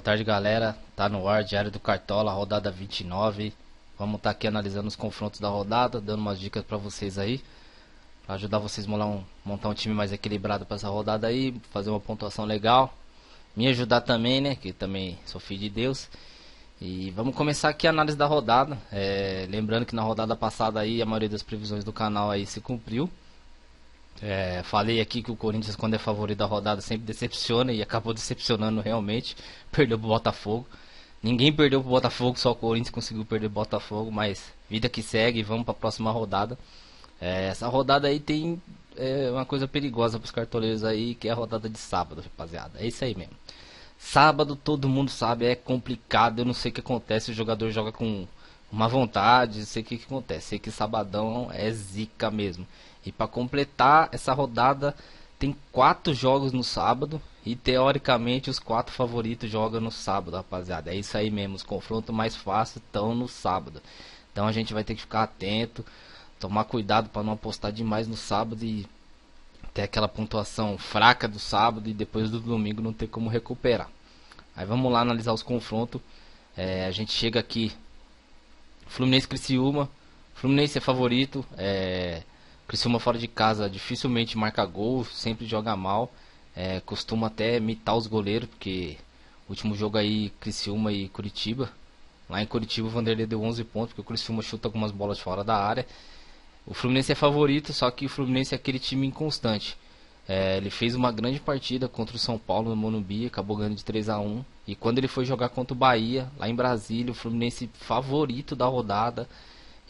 tarde, galera. Tá no ar, Diário do Cartola, rodada 29. Vamos estar aqui analisando os confrontos da rodada, dando umas dicas pra vocês aí, pra ajudar vocês a montar um time mais equilibrado pra essa rodada aí, fazer uma pontuação legal. Me ajudar também, né, que também sou filho de Deus. E vamos começar aqui a análise da rodada. Lembrando que na rodada passada aí a maioria das previsões do canal aí se cumpriu. Falei aqui que o Corinthians, quando é favorito da rodada, sempre decepciona e acabou decepcionando realmente. Perdeu pro Botafogo. Ninguém perdeu pro Botafogo, só o Corinthians conseguiu perder pro Botafogo. Mas vida que segue, vamos para a próxima rodada. Essa rodada aí tem uma coisa perigosa para os cartoleiros aí, que é a rodada de sábado, rapaziada. É isso aí mesmo. Sábado, todo mundo sabe, é complicado. Eu não sei o que acontece, o jogador joga com uma vontade, não sei o que acontece. Sei que sabadão é zica mesmo. E para completar essa rodada, tem 4 jogos no sábado. E teoricamente os 4 favoritos jogam no sábado, rapaziada. É isso aí mesmo, os confrontos mais fáceis estão no sábado. Então a gente vai ter que ficar atento, tomar cuidado para não apostar demais no sábado e ter aquela pontuação fraca do sábado e depois do domingo não ter como recuperar. Aí vamos lá analisar os confrontos. A gente chega aqui, Fluminense Criciúma. Fluminense é favorito. Criciúma fora de casa dificilmente marca gol, sempre joga mal. Costuma até mitar os goleiros, porque o último jogo aí, Criciúma e Curitiba. Lá em Curitiba o Vanderlei deu 11 pontos, porque o Criciúma chuta algumas bolas fora da área. O Fluminense é favorito, só que o Fluminense é aquele time inconstante. Ele fez uma grande partida contra o São Paulo no Morumbi, acabou ganhando de 3-1. E quando ele foi jogar contra o Bahia, lá em Brasília, o Fluminense favorito da rodada.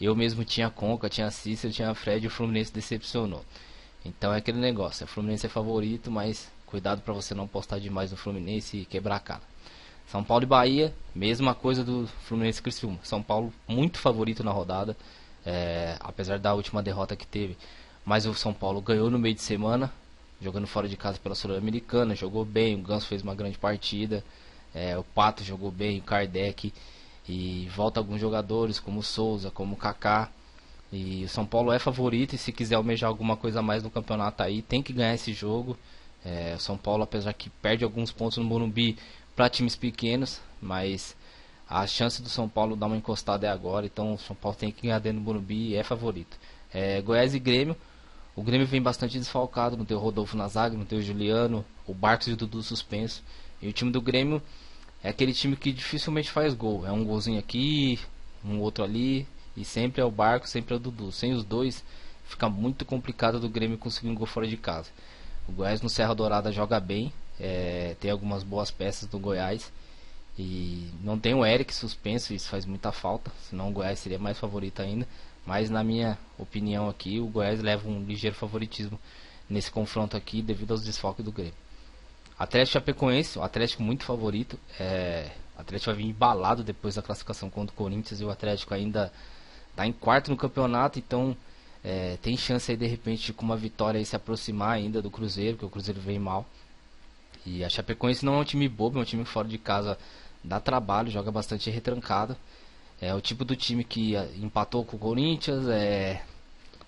Eu mesmo tinha Conca, tinha Cícero, tinha Fred e o Fluminense decepcionou. Então é aquele negócio, o Fluminense é favorito, mas cuidado para você não apostar demais no Fluminense e quebrar a cara. São Paulo e Bahia, mesma coisa do Fluminense e Criciúma. São Paulo muito favorito na rodada, apesar da última derrota que teve. Mas o São Paulo ganhou no meio de semana, jogando fora de casa pela Sul-Americana, jogou bem, o Ganso fez uma grande partida, o Pato jogou bem, o Kardec. E volta alguns jogadores como o Souza, como o Kaká. E o São Paulo é favorito, e se quiser almejar alguma coisa a mais no campeonato aí, tem que ganhar esse jogo. O São Paulo, apesar que perde alguns pontos no Morumbi para times pequenos, mas a chance do São Paulo dar uma encostada é agora. Então o São Paulo tem que ganhar dentro do Morumbi e é favorito. Goiás e Grêmio. O Grêmio vem bastante desfalcado, não tem o Rodolfo na zaga, não tem o Juliano, o Barcos e o Dudu suspenso. E o time do Grêmio é aquele time que dificilmente faz gol. É um golzinho aqui, um outro ali, e sempre é o Barco, sempre é o Dudu. Sem os dois, fica muito complicado do Grêmio conseguir um gol fora de casa. O Goiás no Serra Dourada joga bem, tem algumas boas peças do Goiás. E não tem o Eric suspenso, isso faz muita falta, senão o Goiás seria mais favorito ainda. Mas na minha opinião aqui, o Goiás leva um ligeiro favoritismo nesse confronto aqui, devido aos desfalques do Grêmio. Atlético Chapecoense, o Atlético muito favorito. O Atlético vai vir embalado depois da classificação contra o Corinthians, e o Atlético ainda está em quarto no campeonato, então tem chance aí de repente com uma vitória aí se aproximar ainda do Cruzeiro, que o Cruzeiro vem mal. E a Chapecoense não é um time bobo, é um time que fora de casa dá trabalho, joga bastante retrancado. É o tipo do time que empatou com o Corinthians,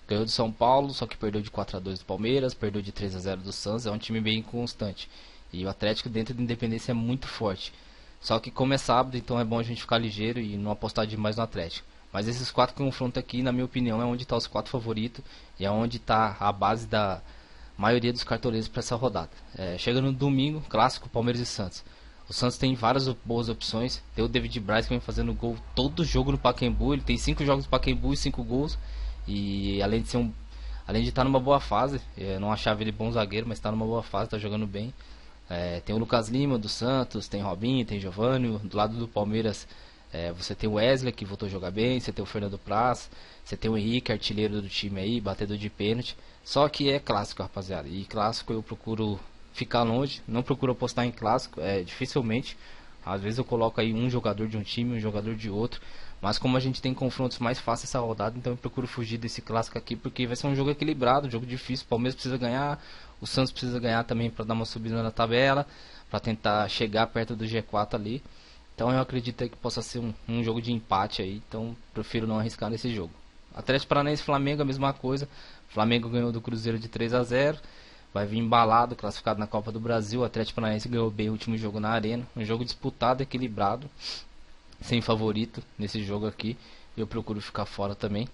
ganhou do São Paulo, só que perdeu de 4-2 do Palmeiras, perdeu de 3-0 do Santos. É um time bem constante. E o Atlético dentro da Independência é muito forte. Só que como é sábado, então é bom a gente ficar ligeiro e não apostar demais no Atlético. Mas esses 4 confrontos aqui, na minha opinião, é onde estão os 4 favoritos. E é onde está a base da maioria dos cartoleiros para essa rodada. Chega no domingo, clássico, Palmeiras e Santos. O Santos tem várias boas opções. Tem o David Braz que vem fazendo gol todo jogo no Pacaembu. Ele tem 5 jogos no Pacaembu e 5 gols. E além de estar numa boa fase, eu não achava ele bom zagueiro, mas está numa boa fase, está jogando bem. Tem o Lucas Lima do Santos, tem Robinho, tem Giovânio. Do lado do Palmeiras, você tem o Wesley, que voltou a jogar bem. Você tem o Fernando Praz, você tem o Henrique, artilheiro do time aí, batedor de pênalti. Só que é clássico, rapaziada, e clássico eu procuro ficar longe, não procuro apostar em clássico, dificilmente. Às vezes eu coloco aí um jogador de um time, um jogador de outro, mas como a gente tem confrontos mais fáceis essa rodada, então eu procuro fugir desse clássico aqui, porque vai ser um jogo equilibrado, um jogo difícil. O Palmeiras precisa ganhar, o Santos precisa ganhar também para dar uma subida na tabela, para tentar chegar perto do G4 ali. Então eu acredito aí que possa ser um jogo de empate aí, então prefiro não arriscar nesse jogo. Atlético Paranaense e Flamengo, a mesma coisa. Flamengo ganhou do Cruzeiro de 3-0. vai vir embalado, classificado na Copa do Brasil. O Atlético Paranaense ganhou bem o último jogo na Arena, um jogo disputado, equilibrado, sem favorito nesse jogo aqui. Eu procuro ficar fora também.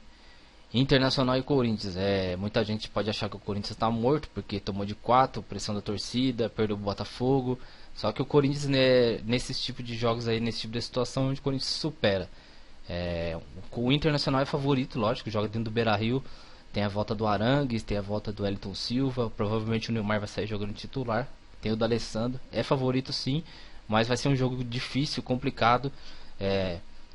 Internacional e Corinthians, muita gente pode achar que o Corinthians está morto porque tomou de 4, pressão da torcida, perdeu o Botafogo. Só que o Corinthians, né, nesse tipo de jogos aí, nesse tipo de situação, onde o Corinthians se supera. O Internacional é favorito, lógico, joga dentro do Beira-Rio. Tem a volta do Arangues, tem a volta do Wellington Silva. Provavelmente o Neymar vai sair jogando titular. Tem o do Alessandro, é favorito sim, mas vai ser um jogo difícil, complicado.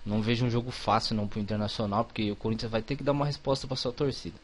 Não vejo um jogo fácil não pro Internacional, porque o Corinthians vai ter que dar uma resposta para sua torcida.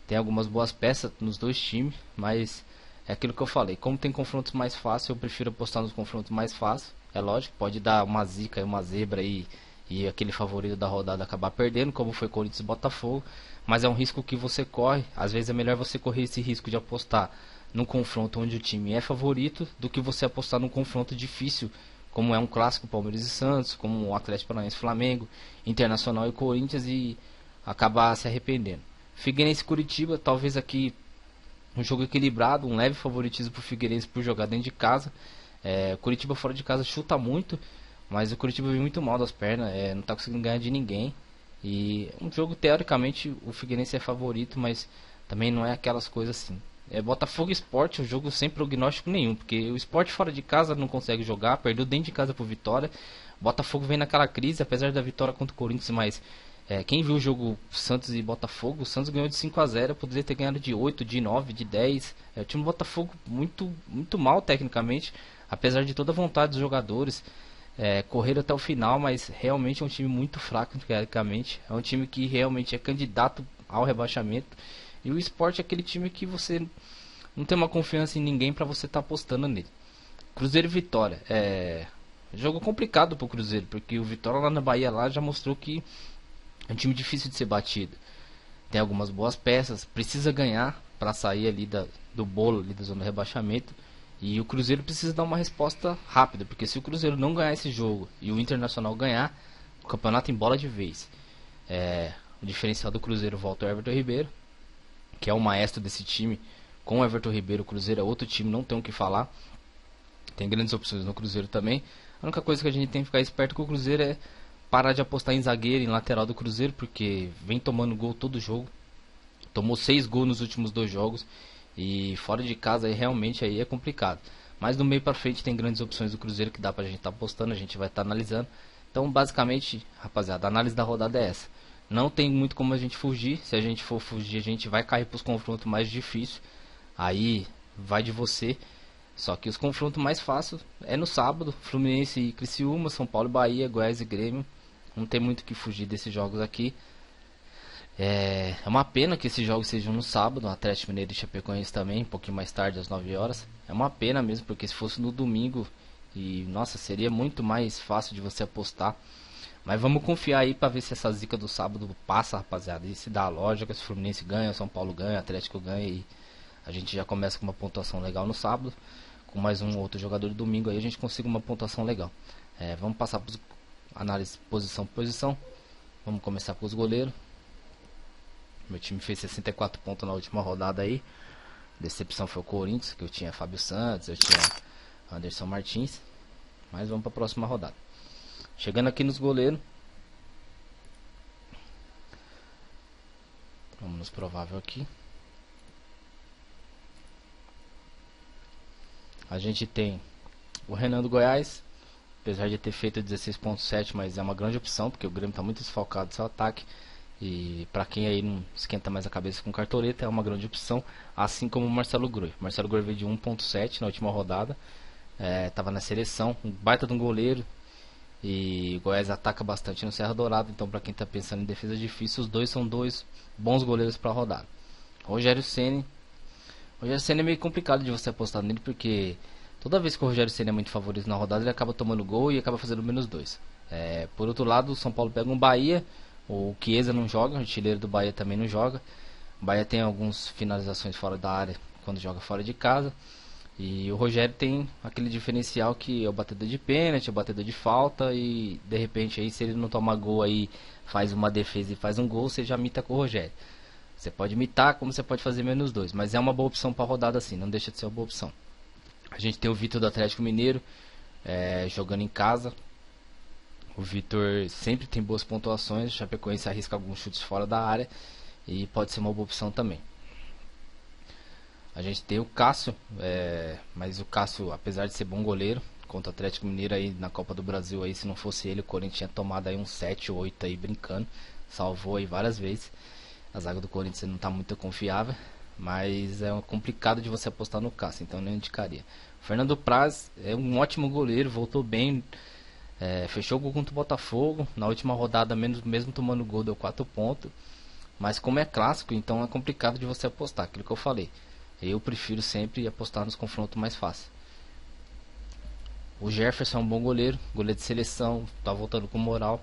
Tem algumas boas peças nos dois times, mas é aquilo que eu falei. Como tem confrontos mais fáceis, eu prefiro apostar nos confrontos mais fáceis. É lógico, pode dar uma zica, uma zebra aí e aquele favorito da rodada acabar perdendo, como foi Corinthians e Botafogo. Mas é um risco que você corre. Às vezes é melhor você correr esse risco de apostar num confronto onde o time é favorito do que você apostar num confronto difícil, como é um clássico Palmeiras e Santos, como o Atlético Paranaense e Flamengo, Internacional e Corinthians, e acabar se arrependendo. Figueirense e Curitiba, talvez aqui um jogo equilibrado, um leve favoritismo para o Figueirense por jogar dentro de casa. Curitiba fora de casa chuta muito, mas o Curitiba vem muito mal das pernas, não está conseguindo ganhar de ninguém. E um jogo, teoricamente, o Figueirense é favorito, mas também não é aquelas coisas assim. Botafogo e Sport, um jogo sem prognóstico nenhum, porque o Sport fora de casa não consegue jogar, perdeu dentro de casa por Vitória. Botafogo vem naquela crise, apesar da vitória contra o Corinthians, mas quem viu o jogo Santos e Botafogo, o Santos ganhou de 5-0, poderia ter ganhado de 8, de 9, de 10. O time do Botafogo muito, muito mal tecnicamente, apesar de toda a vontade dos jogadores. Correr até o final, mas realmente é um time muito fraco tecnicamente. É um time que realmente é candidato ao rebaixamento. E o Sport é aquele time que você não tem uma confiança em ninguém para você estar apostando nele. Cruzeiro e Vitória. Jogo complicado pro Cruzeiro, porque o Vitória lá na Bahia lá já mostrou que é um time difícil de ser batido. Tem algumas boas peças, precisa ganhar para sair ali do bolo, ali da zona do rebaixamento. E o Cruzeiro precisa dar uma resposta rápida, porque se o Cruzeiro não ganhar esse jogo e o Internacional ganhar, o campeonato embola de vez. O diferencial do Cruzeiro volta ao Everton Ribeiro, que é o maestro desse time. Com o Everton Ribeiro, o Cruzeiro é outro time, não tem o que falar. Tem grandes opções no Cruzeiro também. A única coisa que a gente tem que ficar esperto com o Cruzeiro é parar de apostar em zagueiro, em lateral do Cruzeiro, porque vem tomando gol todo jogo. Tomou 6 gols nos últimos 2 jogos. E fora de casa aí realmente aí é complicado. Mas do meio para frente tem grandes opções do Cruzeiro que dá pra gente estar apostando, a gente vai estar analisando. Então basicamente, rapaziada, a análise da rodada é essa. Não tem muito como a gente fugir. Se a gente for fugir, a gente vai cair para os confrontos mais difíceis. Aí vai de você. Só que os confrontos mais fáceis é no sábado. Fluminense e Criciúma, São Paulo e Bahia, Goiás e Grêmio. Não tem muito que fugir desses jogos aqui. É uma pena que esses jogos sejam no sábado. Atlético Mineiro e Chapecoense também, um pouquinho mais tarde, às 9 horas. É uma pena mesmo, porque se fosse no domingo, nossa, seria muito mais fácil de você apostar. Mas vamos confiar aí pra ver se essa zica do sábado passa, rapaziada. E se dá a lógica, se o Fluminense ganha, São Paulo ganha, Atlético ganha, e a gente já começa com uma pontuação legal no sábado. Com mais um outro jogador de domingo aí a gente consiga uma pontuação legal. Vamos passar para análise posição por posição. Vamos começar com os goleiros. Meu time fez 64 pontos na última rodada aí. Decepção foi o Corinthians, que eu tinha Fábio Santos, eu tinha Anderson Martins. Mas vamos para a próxima rodada. Chegando aqui nos goleiros. Vamos nos provável aqui. A gente tem o Renan do Goiás. Apesar de ter feito 16.7, mas é uma grande opção, porque o Grêmio está muito desfalcado do seu ataque. E para quem aí não esquenta mais a cabeça com cartoleta, é uma grande opção. Assim como o Marcelo Groi. Marcelo Groi veio de 1.7 na última rodada. Estava na seleção, um baita de um goleiro. E o Goiás ataca bastante no Serra Dourada. Então para quem está pensando em defesa difícil, os dois são dois bons goleiros para a rodada. Rogério Ceni. Rogério Ceni é meio complicado de você apostar nele, porque toda vez que o Rogério Ceni é muito favorito na rodada, ele acaba tomando gol e acaba fazendo -2. Por outro lado, o São Paulo pega um Bahia. O Chiesa não joga, o artilheiro do Bahia também não joga. O Bahia tem algumas finalizações fora da área quando joga fora de casa. E o Rogério tem aquele diferencial que é o batedor de pênalti, o batedor de falta. E de repente aí, se ele não toma gol aí, faz uma defesa e faz um gol, você já mita com o Rogério. Você pode imitar, como você pode fazer -2, mas é uma boa opção para rodada assim, não deixa de ser uma boa opção. A gente tem o Vitor do Atlético Mineiro, jogando em casa. O Vitor sempre tem boas pontuações, o Chapecoense arrisca alguns chutes fora da área e pode ser uma boa opção também. A gente tem o Cássio, mas o Cássio, apesar de ser bom goleiro, contra o Atlético Mineiro aí na Copa do Brasil, aí, se não fosse ele, o Corinthians tinha tomado aí uns 7 ou 8 aí brincando, salvou aí várias vezes. A zaga do Corinthians não está muito confiável, mas é complicado de você apostar no Cássio, então eu não indicaria. O Fernando Praz é um ótimo goleiro, voltou bem, fechou o gol contra o Botafogo, na última rodada mesmo tomando gol deu 4 pontos, mas como é clássico, então é complicado de você apostar, aquilo que eu falei. Eu prefiro sempre apostar nos confrontos mais fáceis. O Jefferson é um bom goleiro, goleiro de seleção, tá voltando com moral.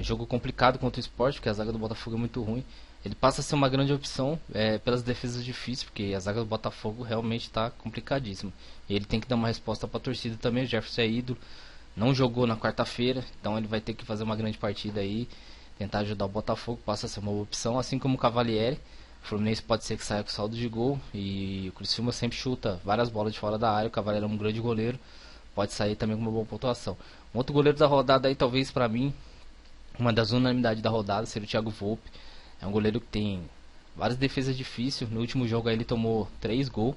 Jogo complicado contra o Sport, porque a zaga do Botafogo é muito ruim. Ele passa a ser uma grande opção pelas defesas difíceis, porque a zaga do Botafogo realmente está complicadíssima. E ele tem que dar uma resposta para a torcida também. O Jefferson é ídolo, não jogou na quarta-feira, então ele vai ter que fazer uma grande partida aí, tentar ajudar o Botafogo, passa a ser uma boa opção, assim como o Cavalieri. O Fluminense pode ser que saia com saldo de gol, e o Criciúma sempre chuta várias bolas de fora da área. O Cavalieri é um grande goleiro, pode sair também com uma boa pontuação. Um outro goleiro da rodada aí, talvez para mim, uma das unanimidades da rodada, seria o Thiago Volpe. É um goleiro que tem várias defesas difíceis. No último jogo aí ele tomou 3 gols,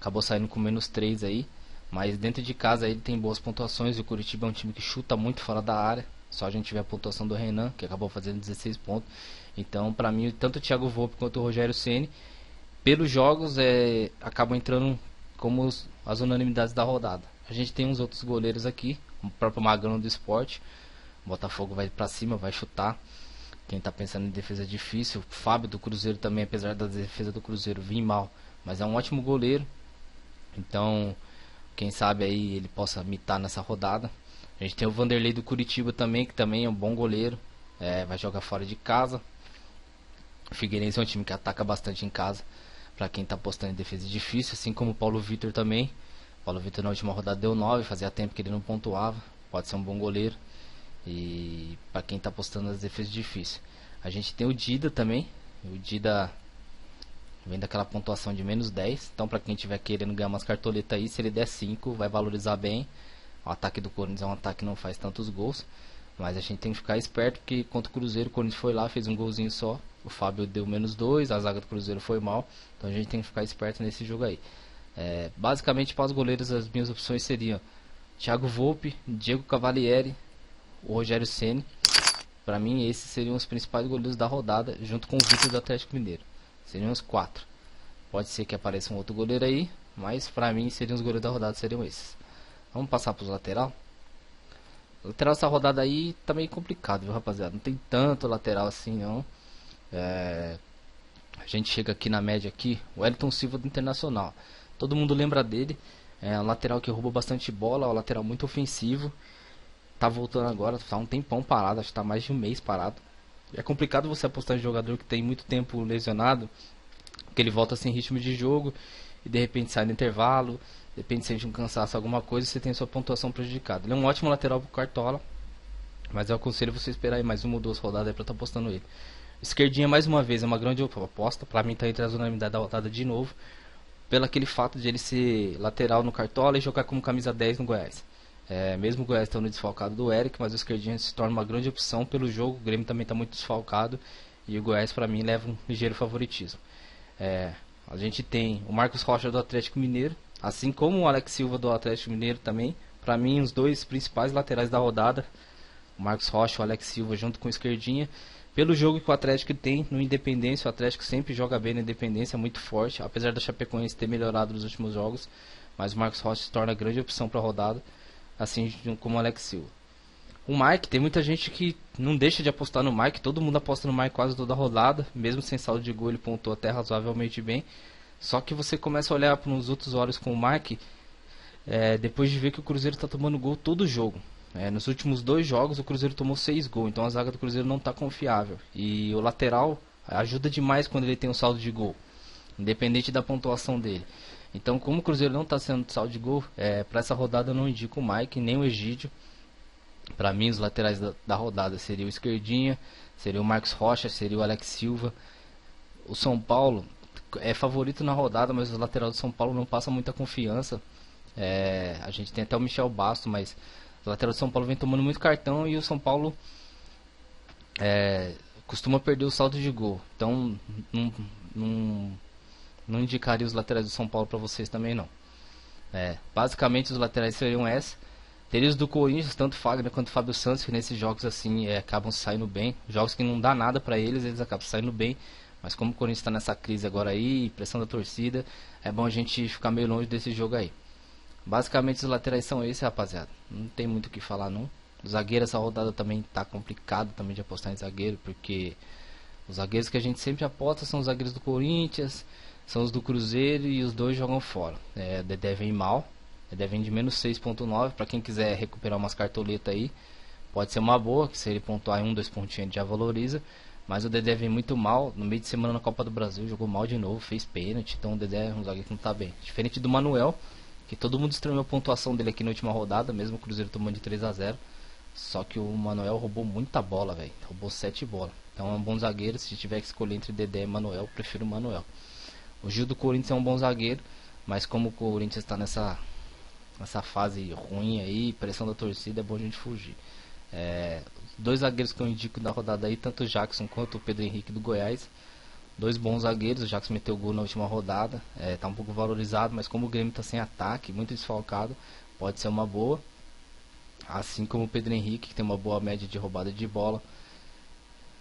acabou saindo com -3 aí, mas dentro de casa aí ele tem boas pontuações. E o Curitiba é um time que chuta muito fora da área. Só a gente vê a pontuação do Renan, que acabou fazendo 16 pontos. Então, para mim, tanto o Thiago Volpe quanto o Rogério Ceni, pelos jogos, acabam entrando como as unanimidades da rodada. A gente tem uns outros goleiros aqui, o próprio Magrão do Sport. O Botafogo vai para cima, vai chutar. Quem tá pensando em defesa difícil, o Fábio do Cruzeiro também, apesar da defesa do Cruzeiro vir mal, mas é um ótimo goleiro. Então, quem sabe aí ele possa mitar nessa rodada. A gente tem o Vanderlei do Curitiba também, que também é um bom goleiro, vai jogar fora de casa. O Figueirense é um time que ataca bastante em casa, para quem está apostando em defesa difícil, assim como o Paulo Vitor também. O Paulo Vitor na última rodada deu 9, fazia tempo que ele não pontuava, pode ser um bom goleiro. E para quem está apostando nas defesas difíceis, a gente tem o Dida também. O Dida vem daquela pontuação de -10, então para quem estiver querendo ganhar umas cartoletas aí, se ele der 5, vai valorizar bem. O ataque do Corinthians é um ataque que não faz tantos gols, mas a gente tem que ficar esperto, porque contra o Cruzeiro, o Corinthians foi lá, fez um golzinho só. O Fábio deu -2, a zaga do Cruzeiro foi mal, então a gente tem que ficar esperto nesse jogo aí. Basicamente, para os goleiros, as minhas opções seriam Thiago Volpe, Diego Cavalieri, o Rogério Ceni. Para mim, esses seriam os principais goleiros da rodada, junto com o Vitor do Atlético Mineiro. Seriam os 4. Pode ser que apareça um outro goleiro aí, mas para mim, seriam os goleiros da rodada, seriam esses. Vamos passar para os lateral. O lateral dessa rodada aí tá meio complicado, viu, rapaziada? Não tem tanto lateral assim, não. A gente chega aqui na média aqui, o Wellington Silva do Internacional. Todo mundo lembra dele. É um lateral que rouba bastante bola, um lateral muito ofensivo. Tá voltando agora, tá um tempão parado, acho que tá mais de um mês parado. É complicado você apostar em jogador que tem muito tempo lesionado, que ele volta sem ritmo de jogo e de repente sai no intervalo, de repente sente um cansaço, alguma coisa, e você tem sua pontuação prejudicada. Ele é um ótimo lateral pro Cartola, mas eu aconselho você esperar aí mais uma ou 2 rodadas para estar apostando ele. Esquerdinha mais uma vez é uma grande aposta, para mim tá entre as unanimidades da rodada de novo, pelo aquele fato de ele ser lateral no Cartola e jogar como camisa 10 no Goiás. Mesmo o Goiás estando desfalcado do Eric, mas o esquerdinha se torna uma grande opção pelo jogo. O Grêmio também está muito desfalcado e o Goiás para mim leva um ligeiro favoritismo. A gente tem o Marcos Rocha do Atlético Mineiro, assim como o Alex Silva do Atlético Mineiro também. Para mim, os dois principais laterais da rodada, o Marcos Rocha e o Alex Silva junto com o esquerdinha. Pelo jogo que o Atlético tem no Independência, o Atlético sempre joga bem na Independência, muito forte, apesar da Chapecoense ter melhorado nos últimos jogos, mas o Marcos Rocha se torna a grande opção para a rodada, assim como o Alex Silva. O Mike, tem muita gente que não deixa de apostar no Mike, todo mundo aposta no Mike quase toda a rodada, mesmo sem saldo de gol ele pontuou até razoavelmente bem, só que você começa a olhar para os outros olhos com o Mike, depois de ver que o Cruzeiro está tomando gol todo jogo. Nos últimos 2 jogos o Cruzeiro tomou 6 gols, então a zaga do Cruzeiro não está confiável. E o lateral ajuda demais quando ele tem um saldo de gol, independente da pontuação dele. Então, como o Cruzeiro não está sendo saldo de gol, para essa rodada eu não indico o Mike nem o Egídio. Para mim, os laterais da rodada seria o esquerdinha, seria o Marcos Rocha, seria o Alex Silva. o São Paulo é favorito na rodada, mas o lateral do São Paulo não passa muita confiança. A gente tem até o Michel Basto, mas o lateral do São Paulo vem tomando muito cartão e o São Paulo costuma perder o saldo de gol. Então não, não, não indicaria os laterais do São Paulo para vocês também não. Basicamente os laterais seriam essa. Teria os do Corinthians, tanto Fagner quanto Fábio Santos, que nesses jogos assim acabam saindo bem. Jogos que não dá nada pra eles, eles acabam saindo bem. Mas como o Corinthians está nessa crise agora aí, pressão da torcida, é bom a gente ficar meio longe desse jogo aí. Basicamente os laterais são esses, rapaziada. Não tem muito o que falar não. Os zagueiros, essa rodada também tá complicado também de apostar em zagueiro, porque os zagueiros que a gente sempre aposta são os zagueiros do Corinthians, são os do Cruzeiro e os dois jogam fora. Dedé vem mal. Dedé vem de menos 6.9. Para quem quiser recuperar umas cartoletas aí, pode ser uma boa, que se ele pontuar em 2 pontinhos já valoriza. Mas o Dedé vem muito mal. No meio de semana na Copa do Brasil jogou mal de novo, fez pênalti. Então o Dedé é um zagueiro que não tá bem. Diferente do Manuel, que todo mundo estranhou a pontuação dele aqui na última rodada, mesmo o Cruzeiro tomando de 3-0. Só que o Manuel roubou muita bola, velho. Roubou 7 bolas. Então é um bom zagueiro. Se tiver que escolher entre Dedé e Manuel, eu prefiro o Manuel. O Gil do Corinthians é um bom zagueiro, mas como o Corinthians está nessa fase ruim aí, pressão da torcida, é bom a gente fugir. Dois zagueiros que eu indico na rodada aí, tanto o Jackson quanto o Pedro Henrique do Goiás. Dois bons zagueiros, o Jackson meteu gol na última rodada, tá um pouco valorizado, mas como o Grêmio tá sem ataque, muito desfalcado, pode ser uma boa. Assim como o Pedro Henrique, que tem uma boa média de roubada de bola.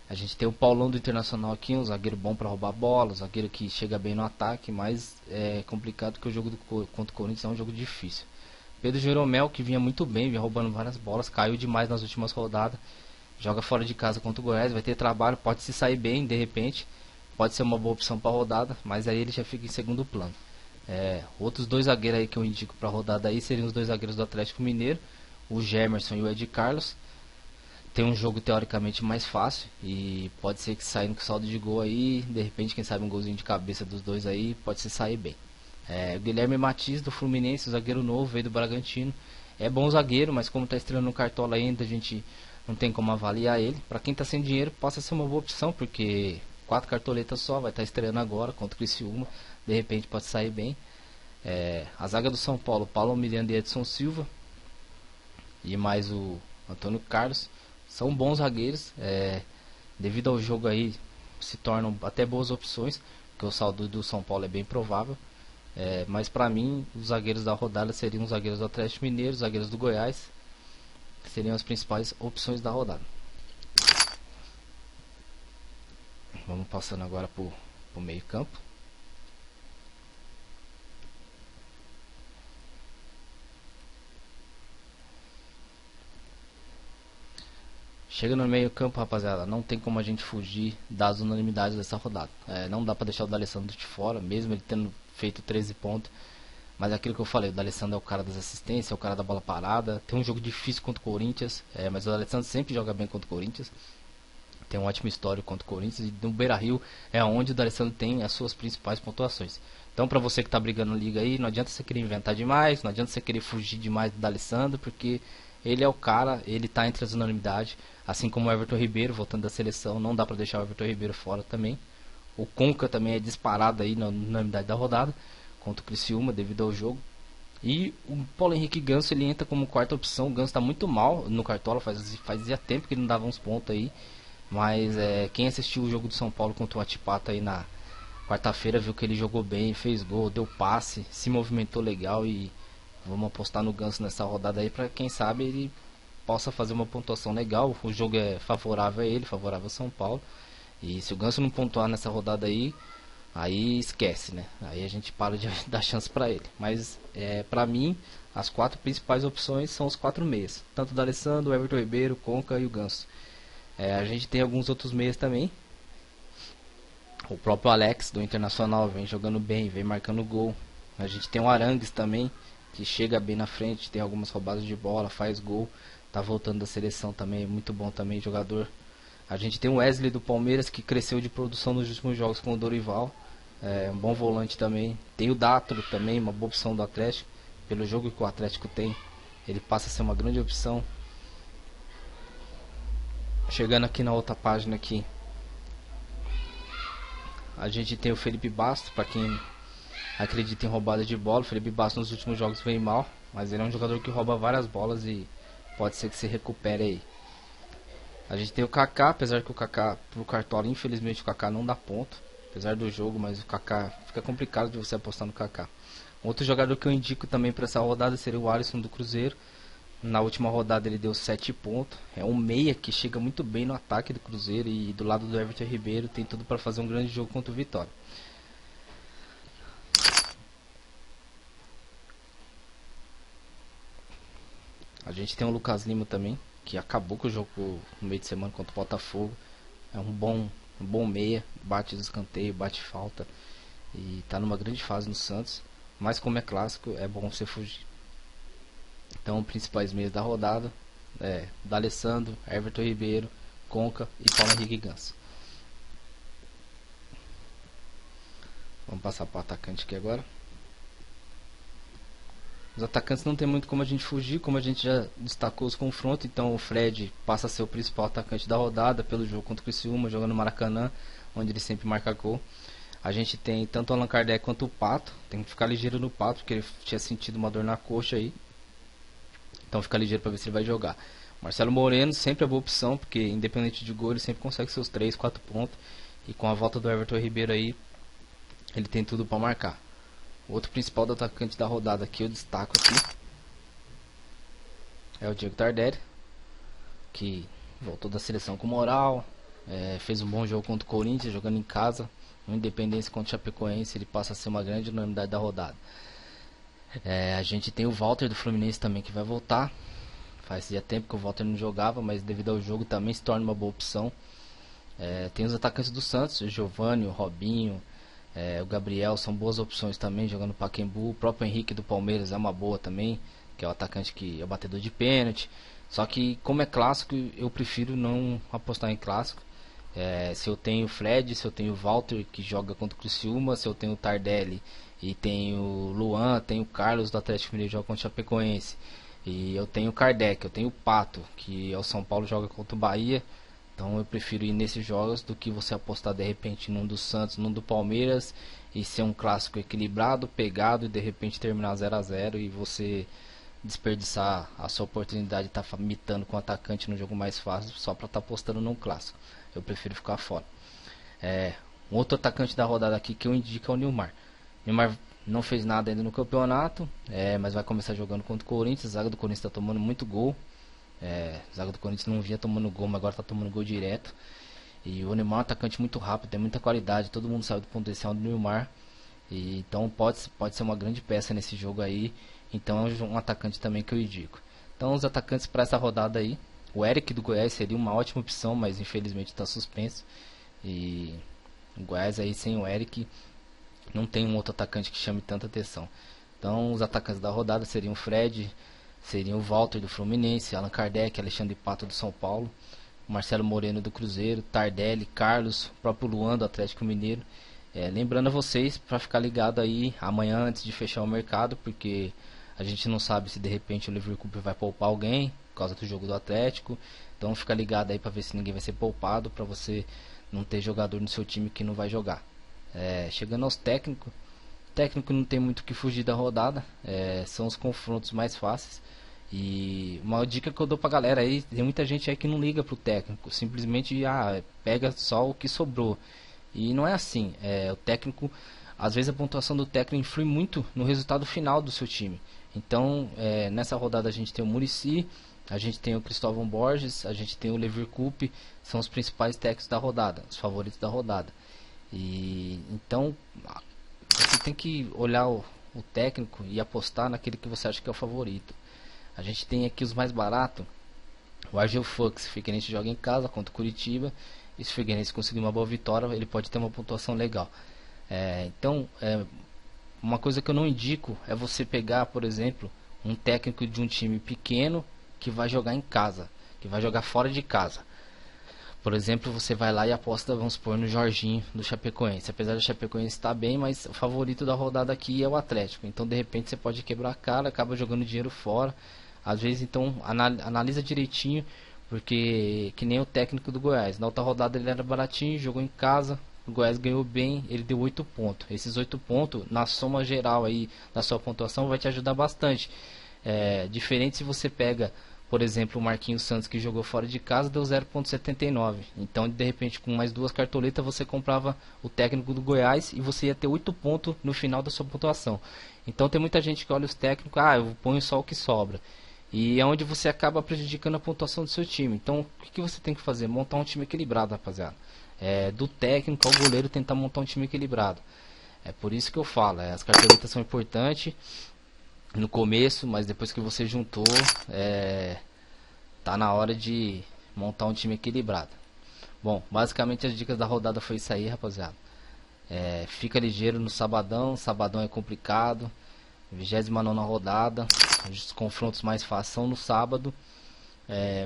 A gente tem o Paulão do Internacional aqui, um zagueiro bom para roubar bola, um zagueiro que chega bem no ataque, mas é complicado porque o jogo contra o Corinthians é um jogo difícil. Pedro Jeromel, que vinha muito bem, vinha roubando várias bolas, caiu demais nas últimas rodadas. Joga fora de casa contra o Goiás, vai ter trabalho, pode se sair bem de repente, pode ser uma boa opção para a rodada, mas aí ele já fica em segundo plano. Outros dois zagueiros aí que eu indico para a rodada aí seriam os dois zagueiros do Atlético Mineiro, o Gemerson e o Ed Carlos. Tem um jogo teoricamente mais fácil e pode ser que saindo com saldo de gol aí, de repente quem sabe um golzinho de cabeça dos dois aí, pode se sair bem. O Guilherme Matias do Fluminense, zagueiro novo, veio do Bragantino. É bom zagueiro, mas como está estreando no Cartola ainda, a gente não tem como avaliar ele. Para quem está sem dinheiro, possa ser uma boa opção, porque 4 cartoletas só, vai estar estreando agora contra o Criciúma, de repente pode sair bem. A zaga do São Paulo, Paulo Miranda e Edson Silva, e mais o Antônio Carlos, são bons zagueiros, devido ao jogo aí se tornam até boas opções, porque o saldo do São Paulo é bem provável. Mas para mim os zagueiros da rodada seriam os zagueiros do Atlético Mineiro, os zagueiros do Goiás, que seriam as principais opções da rodada. Vamos passando agora pro meio campo. Chega no meio campo, rapaziada, não tem como a gente fugir das unanimidades dessa rodada. Não dá pra deixar o D'Alessandro de fora, mesmo ele tendo feito 13 pontos. Mas é aquilo que eu falei, o D'Alessandro é o cara das assistências, é o cara da bola parada. Tem um jogo difícil contra o Corinthians, mas o D'Alessandro sempre joga bem contra o Corinthians. Tem um ótimo histórico contra o Corinthians, e no Beira-Rio é onde o D'Alessandro tem as suas principais pontuações. Então pra você que tá brigando na liga aí, não adianta você querer inventar demais, não adianta você querer fugir demais do D'Alessandro, porque ele é o cara, ele tá entre as unanimidades. Assim como o Everton Ribeiro, voltando da seleção, não dá pra deixar o Everton Ribeiro fora também. O Conca também é disparado aí na unanimidade da rodada, contra o Criciúma, devido ao jogo. E o Paulo Henrique Ganso, ele entra como quarta opção. O Ganso tá muito mal no Cartola, fazia tempo que ele não dava uns pontos aí. Mas quem assistiu o jogo do São Paulo contra o Atipato aí na quarta-feira viu que ele jogou bem, fez gol, deu passe, se movimentou legal. E vamos apostar no Ganso nessa rodada aí, pra quem sabe ele possa fazer uma pontuação legal. O jogo é favorável a ele, favorável ao São Paulo. E se o Ganso não pontuar nessa rodada aí esquece, né? Aí a gente para de dar chance pra ele. Mas pra mim, as 4 principais opções são os 4 meias, tanto o D'Alessandro, o Everton Ribeiro, o Conca e o Ganso. A gente tem alguns outros meias também. O próprio Alex do Internacional vem jogando bem, vem marcando gol. A gente tem o Arangues também, que chega bem na frente, tem algumas roubadas de bola, faz gol. Tá voltando da seleção também, muito bom também jogador. A gente tem o Wesley do Palmeiras, que cresceu de produção nos últimos jogos com o Dorival. Um bom volante também. Tem o Dátolo também, uma boa opção do Atlético. Pelo jogo que o Atlético tem, ele passa a ser uma grande opção. Chegando aqui na outra página aqui, a gente tem o Felipe Bastos, para quem acredita em roubada de bola. O Felipe Bastos nos últimos jogos veio mal, mas ele é um jogador que rouba várias bolas e pode ser que se recupere aí. A gente tem o Kaká, apesar que o Kaká, pro Cartola, infelizmente o Kaká não dá ponto, apesar do jogo, mas o Kaká fica complicado de você apostar no Kaká. Outro jogador que eu indico também para essa rodada seria o Alisson do Cruzeiro. Na última rodada ele deu 7 pontos. É um meia que chega muito bem no ataque do Cruzeiro e do lado do Everton Ribeiro tem tudo para fazer um grande jogo contra o Vitória. A gente tem o Lucas Lima também, que acabou com o jogo no meio de semana contra o Botafogo. É um bom meia, bate os escanteios, bate falta e tá numa grande fase no Santos. Mas como é clássico, é bom você fugir. Então, principais meias da rodada é D'Alessandro, Everton Ribeiro, Conca e Paulo Henrique Ganso. Vamos passar para o atacante aqui agora. Os atacantes não tem muito como a gente fugir, como a gente já destacou os confrontos. Então o Fred passa a ser o principal atacante da rodada pelo jogo contra o Criciúma, jogando no Maracanã, onde ele sempre marca gol. A gente tem tanto o Allan Kardec quanto o Pato. Tem que ficar ligeiro no Pato, porque ele tinha sentido uma dor na coxa aí. Então fica ligeiro para ver se ele vai jogar. Marcelo Moreno sempre é boa opção, porque independente de gol ele sempre consegue seus 3, 4 pontos. E com a volta do Everton Ribeiro aí, ele tem tudo para marcar. O outro principal do atacante da rodada que eu destaco aqui é o Diego Tardelli, que voltou da seleção com moral, fez um bom jogo contra o Corinthians, jogando em casa. No Independência contra o Chapecoense, ele passa a ser uma grande unanimidade da rodada. A gente tem o Walter do Fluminense também, que vai voltar. Fazia tempo que o Walter não jogava, mas devido ao jogo também se torna uma boa opção. Tem os atacantes do Santos, o Giovani, o Robinho, o Gabriel, são boas opções também, jogando Pacaembu. O próprio Henrique do Palmeiras é uma boa também, que é o atacante que é o batedor de pênalti. Só que como é clássico, eu prefiro não apostar em clássico. Se eu tenho o Fred, se eu tenho o Walter que joga contra o Criciúma, se eu tenho o Tardelli e tenho o Luan, tenho o Carlos do Atlético Mineiro que joga contra o Chapecoense, e eu tenho o Kardec, eu tenho o Pato, que é o São Paulo, joga contra o Bahia. Então eu prefiro ir nesses jogos do que você apostar de repente num do Santos, num do Palmeiras e ser um clássico equilibrado, pegado e de repente terminar 0 a 0 e você desperdiçar a sua oportunidade de estar mitando com o atacante no jogo mais fácil só para estar apostando num clássico. Eu prefiro ficar fora. Um outro atacante da rodada aqui que eu indico é o Nilmar. Nilmar não fez nada ainda no campeonato, mas vai começar jogando contra o Corinthians. A zaga do Corinthians está tomando muito gol. A zaga do Corinthians não vinha tomando gol, mas agora está tomando gol direto. E o Nilmar é um atacante muito rápido, tem muita qualidade. Todo mundo sabe do potencial do Nilmar. E então pode ser uma grande peça nesse jogo aí. Então é um atacante também que eu indico. Então os atacantes para essa rodada aí: o Eric do Goiás seria uma ótima opção, mas infelizmente está suspenso. E o Goiás aí sem o Eric não tem um outro atacante que chame tanta atenção. Então os atacantes da rodada seriam o Fred, seriam o Walter do Fluminense, Allan Kardec, Alexandre Pato do São Paulo, Marcelo Moreno do Cruzeiro, Tardelli, Carlos, próprio Luan do Atlético Mineiro. Lembrando a vocês para ficar ligado aí amanhã antes de fechar o mercado, porque a gente não sabe se de repente o Liverpool vai poupar alguém por causa do jogo do Atlético. Então fica ligado aí para ver se ninguém vai ser poupado, para você não ter jogador no seu time que não vai jogar. Chegando aos técnicos, o técnico não tem muito o que fugir da rodada, são os confrontos mais fáceis. E uma dica que eu dou pra galera aí: tem muita gente aí que não liga pro técnico, simplesmente pega só o que sobrou. E não é assim. O técnico, às vezes a pontuação do técnico influi muito no resultado final do seu time. Então nessa rodada a gente tem o Muricy, a gente tem o Cristóvão Borges, a gente tem o Leverkusen, são os principais técnicos da rodada, os favoritos da rodada. E então você tem que olhar o técnico e apostar naquele que você acha que é o favorito. A gente tem aqui os mais baratos: o Argel Fux, Figueirense joga em casa contra o Curitiba, e se o Figueirense conseguir uma boa vitória, ele pode ter uma pontuação legal. Então uma coisa que eu não indico é você pegar, por exemplo, um técnico de um time pequeno que vai jogar em casa, que vai jogar fora de casa. Por exemplo, você vai lá e aposta, vamos supor, no Jorginho do Chapecoense. Apesar do Chapecoense estar bem, mas o favorito da rodada aqui é o Atlético. Então de repente você pode quebrar a cara, acaba jogando dinheiro fora. Às vezes então analisa direitinho, porque que nem o técnico do Goiás. Na outra rodada ele era baratinho, jogou em casa, o Goiás ganhou bem, ele deu 8 pontos. Esses 8 pontos, na soma geral aí da sua pontuação, vai te ajudar bastante. Diferente se você pega, por exemplo, o Marquinhos Santos, que jogou fora de casa, deu 0,79. Então, de repente, com mais 2 cartoletas, você comprava o técnico do Goiás e você ia ter 8 pontos no final da sua pontuação. Então, tem muita gente que olha os técnicos, eu ponho só o que sobra. E é onde você acaba prejudicando a pontuação do seu time. Então, o que você tem que fazer? Montar um time equilibrado, rapaziada. Do técnico ao goleiro, tentar montar um time equilibrado. É por isso que eu falo, as cartoletas são importantes no começo, mas depois que você juntou, tá na hora de montar um time equilibrado. Bom, basicamente as dicas da rodada foi isso aí, rapaziada. Fica ligeiro no sabadão é complicado. 29ª rodada, os confrontos mais fáceis são no sábado.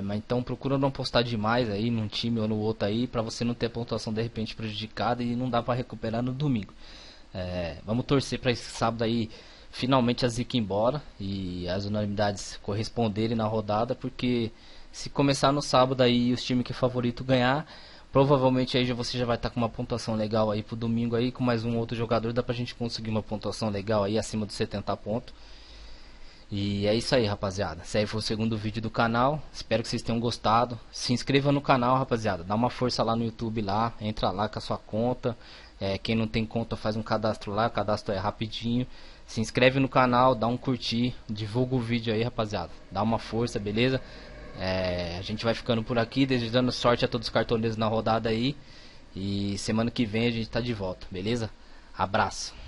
Mas então procura não apostar demais aí num time ou no outro aí, pra você não ter a pontuação de repente prejudicada e não dá pra recuperar no domingo. Vamos torcer pra esse sábado aí finalmente a zica ir embora e as unanimidades corresponderem na rodada, porque se começar no sábado aí os times que é favorito ganhar, provavelmente aí você já vai estar com uma pontuação legal aí pro domingo aí, com mais um outro jogador, dá pra gente conseguir uma pontuação legal aí acima dos 70 pontos. E é isso aí, rapaziada. Esse aí foi o segundo vídeo do canal. Espero que vocês tenham gostado. Se inscreva no canal, rapaziada. Dá uma força lá no YouTube lá. Entra lá com a sua conta. Quem não tem conta faz um cadastro lá. O cadastro é rapidinho. Se inscreve no canal, dá um curtir. Divulga o vídeo aí, rapaziada. Dá uma força, beleza? A gente vai ficando por aqui. Desejando sorte a todos os cartoneiros na rodada aí. E semana que vem a gente tá de volta, beleza? Abraço.